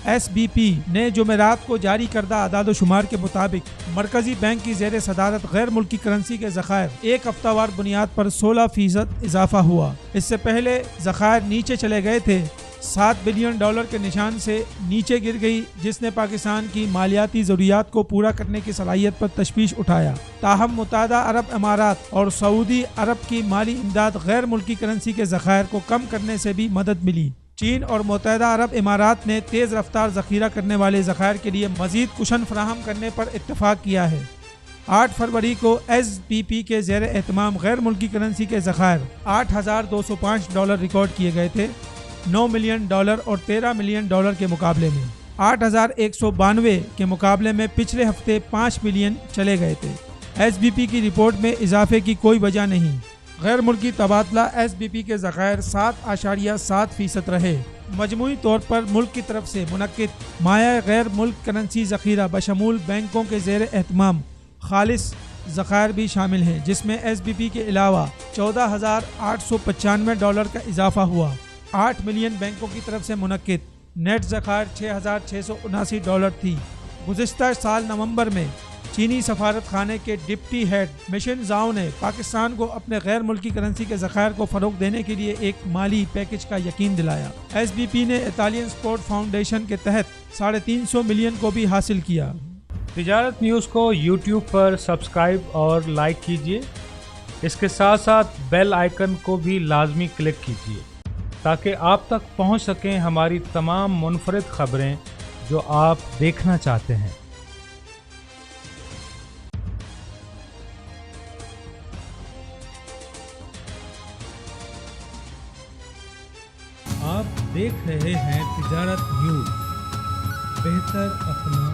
SBP نے جمعرات کو جاری کردہ اعداد و شمار کے مطابق مرکزی بینک کی زیر صدارت غیر ملکی کرنسی کے ذخائر ایک ہفتہ وار بنیاد پر 16% اضافہ ہوا۔ اس سے پہلے ذخائر نیچے چلے گئے تھے، $7 بلین کے نشان سے نیچے گر گئی، جس نے پاکستان کی مالیاتی ضروریات کو پورا کرنے کی صلاحیت پر تشویش اٹھایا۔ تاہم متحدہ عرب امارات اور سعودی عرب کی مالی امداد غیر ملکی کرنسی کے ذخائر کو کم کرنے سے بھی مدد ملی۔ چین اور متحدہ عرب امارات نے تیز رفتار ذخیرہ کرنے والے ذخائر کے لیے مزید کشن فراہم کرنے پر اتفاق کیا ہے۔ 8 فروری کو SBP کے زیر اہتمام غیر ملکی کرنسی کے ذخائر $8,205 ریکارڈ کیے گئے تھے، $9 ملین اور $13 ملین کے مقابلے میں۔ 8,192 کے مقابلے میں پچھلے ہفتے 5 ملین چلے گئے تھے۔ SBP کی رپورٹ میں اضافے کی کوئی وجہ نہیں۔ غیر ملکی تبادلہ SBP کے ذخائر 7.7% رہے۔ مجموعی طور پر ملک کی طرف سے منعقد مایع غیر ملک کرنسی ذخیرہ بشمول بینکوں کے زیر اہتمام خالص ذخائر بھی شامل ہیں، جس میں SBP کے علاوہ $14,895 کا اضافہ ہوا۔ 8 ملین بینکوں کی طرف سے منعقد نیٹ ذخائر $6,679 تھی۔ گزشتہ سال نومبر میں چینی سفارت خانے کے ڈپٹی ہیڈ مشن زاؤ نے پاکستان کو اپنے غیر ملکی کرنسی کے ذخائر کو فروغ دینے کے لیے ایک مالی پیکج کا یقین دلایا۔ SBP نے اٹالین سپورٹ فاؤنڈیشن کے تحت $350 ملین کو بھی حاصل کیا۔ تجارت نیوز کو YouTube پر سبسکرائب اور لائک کیجیے۔ اس کے ساتھ ساتھ بیل آئیکن کو بھی لازمی کلک کیجیے تاکہ آپ تک پہنچ سکیں ہماری تمام منفرد خبریں جو آپ دیکھنا چاہتے ہیں۔ آپ دیکھ رہے ہیں تجارت نیوز، بہتر اپنا